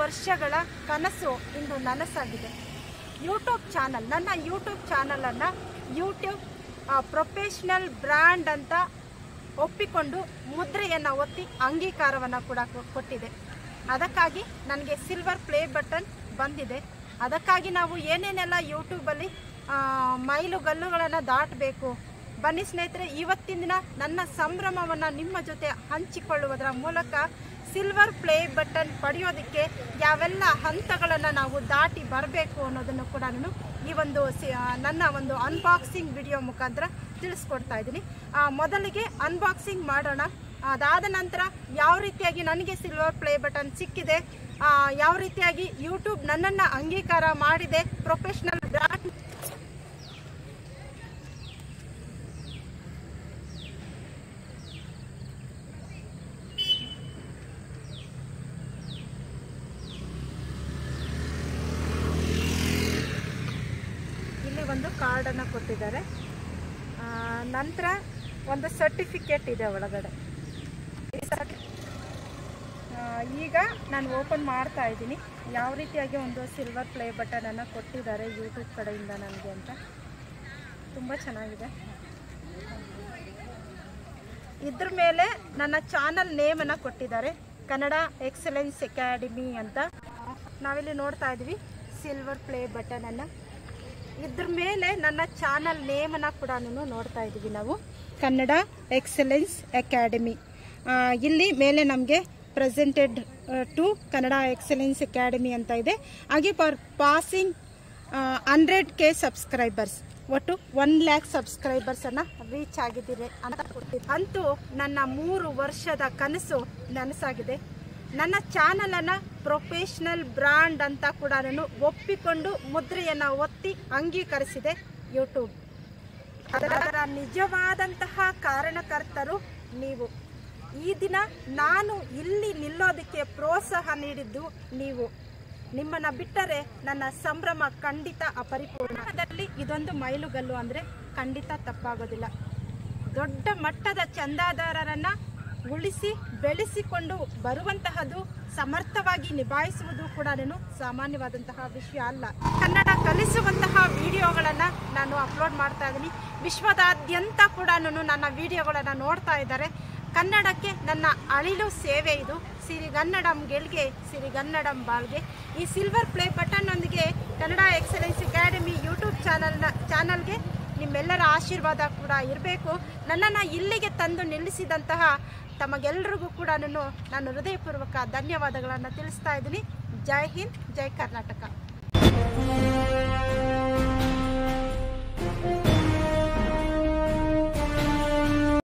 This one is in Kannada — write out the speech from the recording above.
ವರ್ಷಗಳ ಕನಸು ಇಂದು ನನಸಾಗಿದೆ. ಯೂಟ್ಯೂಬ್ ಚಾನಲ್, ನನ್ನ ಯೂಟ್ಯೂಬ್ ಚಾನಲನ್ನು ಯೂಟ್ಯೂಬ್ ಪ್ರೊಫೆಷ್ನಲ್ ಬ್ರ್ಯಾಂಡ್ ಅಂತ ಒಪ್ಪಿಕೊಂಡು ಮುದ್ರೆಯನ್ನು ಒತ್ತಿ ಅಂಗೀಕಾರವನ್ನು ಕೂಡ ಕೊಟ್ಟಿದೆ. ಅದಕ್ಕಾಗಿ ನನಗೆ ಸಿಲ್ವರ್ ಪ್ಲೇ ಬಟನ್ ಬಂದಿದೆ. ಅದಕ್ಕಾಗಿ ನಾವು ಏನೇನೆಲ್ಲ ಯೂಟ್ಯೂಬಲ್ಲಿ ಮೈಲುಗಲ್ಲುಗಳನ್ನು ದಾಟಬೇಕು. ಬನ್ನಿ ಸ್ನೇಹಿತರೆ, ಇವತ್ತಿನ ದಿನ ನನ್ನ ಸಂಭ್ರಮವನ್ನು ನಿಮ್ಮ ಜೊತೆ ಹಂಚಿಕೊಳ್ಳುವುದರ ಮೂಲಕ ಸಿಲ್ವರ್ ಪ್ಲೇ ಬಟನ್ ಪಡೆಯೋದಕ್ಕೆ ಯಾವೆಲ್ಲ ಹಂತಗಳನ್ನು ನಾವು ದಾಟಿ ಬರಬೇಕು ಅನ್ನೋದನ್ನು ಕೂಡ ನಾನು ಈ ಒಂದು ನನ್ನ ಒಂದು ಅನ್ಬಾಕ್ಸಿಂಗ್ ವಿಡಿಯೋ ಮುಖಾಂತರ ತಿಳಿಸ್ಕೊಡ್ತಾ ಇದ್ದೀನಿ. ಮೊದಲಿಗೆ ಅನ್ಬಾಕ್ಸಿಂಗ್ ಮಾಡೋಣ. ಅದಾದ ನಂತರ ಯಾವ ರೀತಿಯಾಗಿ ನನಗೆ ಸಿಲ್ವರ್ ಪ್ಲೇ ಬಟನ್ ಸಿಕ್ಕಿದೆ, ಯಾವ ರೀತಿಯಾಗಿ ಯೂಟ್ಯೂಬ್ ನನ್ನನ್ನು ಅಂಗೀಕಾರ ಮಾಡಿದೆ, ಪ್ರೊಫೆಷ್ನಲ್ ಬ್ರ್ಯಾಂಡ್ ಇಲ್ಲಿ ಒಂದು ಕಾರ್ಡನ್ನು ಕೊಟ್ಟಿದ್ದಾರೆ. ನಂತರ ಒಂದು ಸರ್ಟಿಫಿಕೇಟ್ ಇದೆ ಒಳಗಡೆ. ಈಗ ನಾನು ಓಪನ್ ಮಾಡ್ತಾ ಇದ್ದೀನಿ. ಯಾವ ರೀತಿಯಾಗಿ ಒಂದು ಸಿಲ್ವರ್ ಪ್ಲೇ ಬಟನನ್ನು ಕೊಟ್ಟಿದ್ದಾರೆ ಯೂಟ್ಯೂಬ್ ಕಡೆಯಿಂದ ನನಗೆ ಅಂತ. ತುಂಬ ಚೆನ್ನಾಗಿದೆ. ಇದ್ರ ಮೇಲೆ ನನ್ನ ಚಾನಲ್ ನೇಮನ್ನು ಕೊಟ್ಟಿದ್ದಾರೆ, ಕನ್ನಡ ಎಕ್ಸಲೆನ್ಸ್ ಅಕಾಡೆಮಿ ಅಂತ. ನಾವಿಲ್ಲಿ ನೋಡ್ತಾ ಇದ್ವಿ ಸಿಲ್ವರ್ ಪ್ಲೇ ಬಟನನ್ನು. ಇದ್ರ ಮೇಲೆ ನನ್ನ ಚಾನಲ್ ನೇಮನ್ನು ಕೂಡ ನೋಡ್ತಾ ಇದ್ದೀವಿ ನಾವು, ಕನ್ನಡ ಎಕ್ಸಲೆನ್ಸ್ ಅಕಾಡೆಮಿ. ಇಲ್ಲಿ ಮೇಲೆ ನಮಗೆ presented to Kannada excellence academy ಅಂತ ಇದೆ. ಹಾಗೆ ಫಾರ್ ಪಾಸಿಂಗ್ 100K ಸಬ್ಸ್ಕ್ರೈಬರ್ಸ್, ಒಟ್ಟು 1 lakh ಸಬ್ಸ್ಕ್ರೈಬರ್ಸನ್ನು ರೀಚ್ ಆಗಿದ್ದೀರಿ ಅಂತ ಕೊಟ್ಟಿದ್ದೆ. ಅಂತೂ ನನ್ನ 3 ವರ್ಷದ ಕನಸು ನನಸಾಗಿದೆ. ನನ್ನ ಚಾನಲನ್ನು ಪ್ರೊಫೆಷ್ನಲ್ ಬ್ರ್ಯಾಂಡ್ ಅಂತ ಕೂಡ ನಾನು ಒಪ್ಪಿಕೊಂಡು ಮುದ್ರೆಯನ್ನು ಒತ್ತಿ ಅಂಗೀಕರಿಸಿದೆ ಯೂಟ್ಯೂಬ್. ಅದರ ನಿಜವಾದಂತಹ ಕಾರಣಕರ್ತರು ನೀವು. ಈ ದಿನ ನಾನು ಇಲ್ಲಿ ನಿಲ್ಲೋದಕ್ಕೆ ಪ್ರೋತ್ಸಾಹ ನೀಡಿದ್ದು ನೀವು. ನಿಮ್ಮನ್ನು ಬಿಟ್ಟರೆ ನನ್ನ ಸಂಭ್ರಮ ಖಂಡಿತ ಅಪರಿಪೂರ್ಣದಲ್ಲಿ. ಇದೊಂದು ಮೈಲುಗಲ್ಲು ಅಂದರೆ ಖಂಡಿತ ತಪ್ಪಾಗೋದಿಲ್ಲ. ದೊಡ್ಡ ಮಟ್ಟದ ಚಂದಾದಾರರನ್ನು ಉಳಿಸಿ ಬೆಳೆಸಿಕೊಂಡು ಬರುವಂತಹದ್ದು, ಸಮರ್ಥವಾಗಿ ನಿಭಾಯಿಸುವುದು ಕೂಡ ಸಾಮಾನ್ಯವಾದಂತಹ ವಿಷಯ ಅಲ್ಲ. ಕನ್ನಡ ಕಲಿಸುವಂತಹ ವಿಡಿಯೋಗಳನ್ನು ನಾನು ಅಪ್ಲೋಡ್ ಮಾಡ್ತಾ ಇದ್ದೀನಿ. ವಿಶ್ವದಾದ್ಯಂತ ಕೂಡ ನನ್ನ ವಿಡಿಯೋಗಳನ್ನು ನೋಡ್ತಾ ಇದ್ದಾರೆ. ಕನ್ನಡಕ್ಕೆ ನನ್ನ ಅಳಿಲು ಸೇವೆ ಇದು. ಸಿರಿಗನ್ನಡಂ ಗೆಲ್ಗೆ, ಸಿರಿಗನ್ನಡಂ ಬಾಳ್ಗೆ. ಈ ಸಿಲ್ವರ್ ಪ್ಲೇ ಬಟನ್ನೊಂದಿಗೆ ಕನ್ನಡ ಎಕ್ಸಲೆನ್ಸ್ ಅಕಾಡೆಮಿ ಯೂಟ್ಯೂಬ್ ಚಾನಲ್ಗೆ ನಿಮ್ಮೆಲ್ಲರ ಆಶೀರ್ವಾದ ಕೂಡ ಇರಬೇಕು. ನನ್ನನ್ನು ಇಲ್ಲಿಗೆ ತಂದು ನಿಲ್ಲಿಸಿದಂತಹ ತಮಗೆಲ್ಲರಿಗೂ ಕೂಡ ನಾನು ಹೃದಯಪೂರ್ವಕ ಧನ್ಯವಾದಗಳನ್ನು ತಿಳಿಸ್ತಾ ಇದ್ದೀನಿ. ಜೈ ಹಿಂದ್, ಜೈ ಕರ್ನಾಟಕ.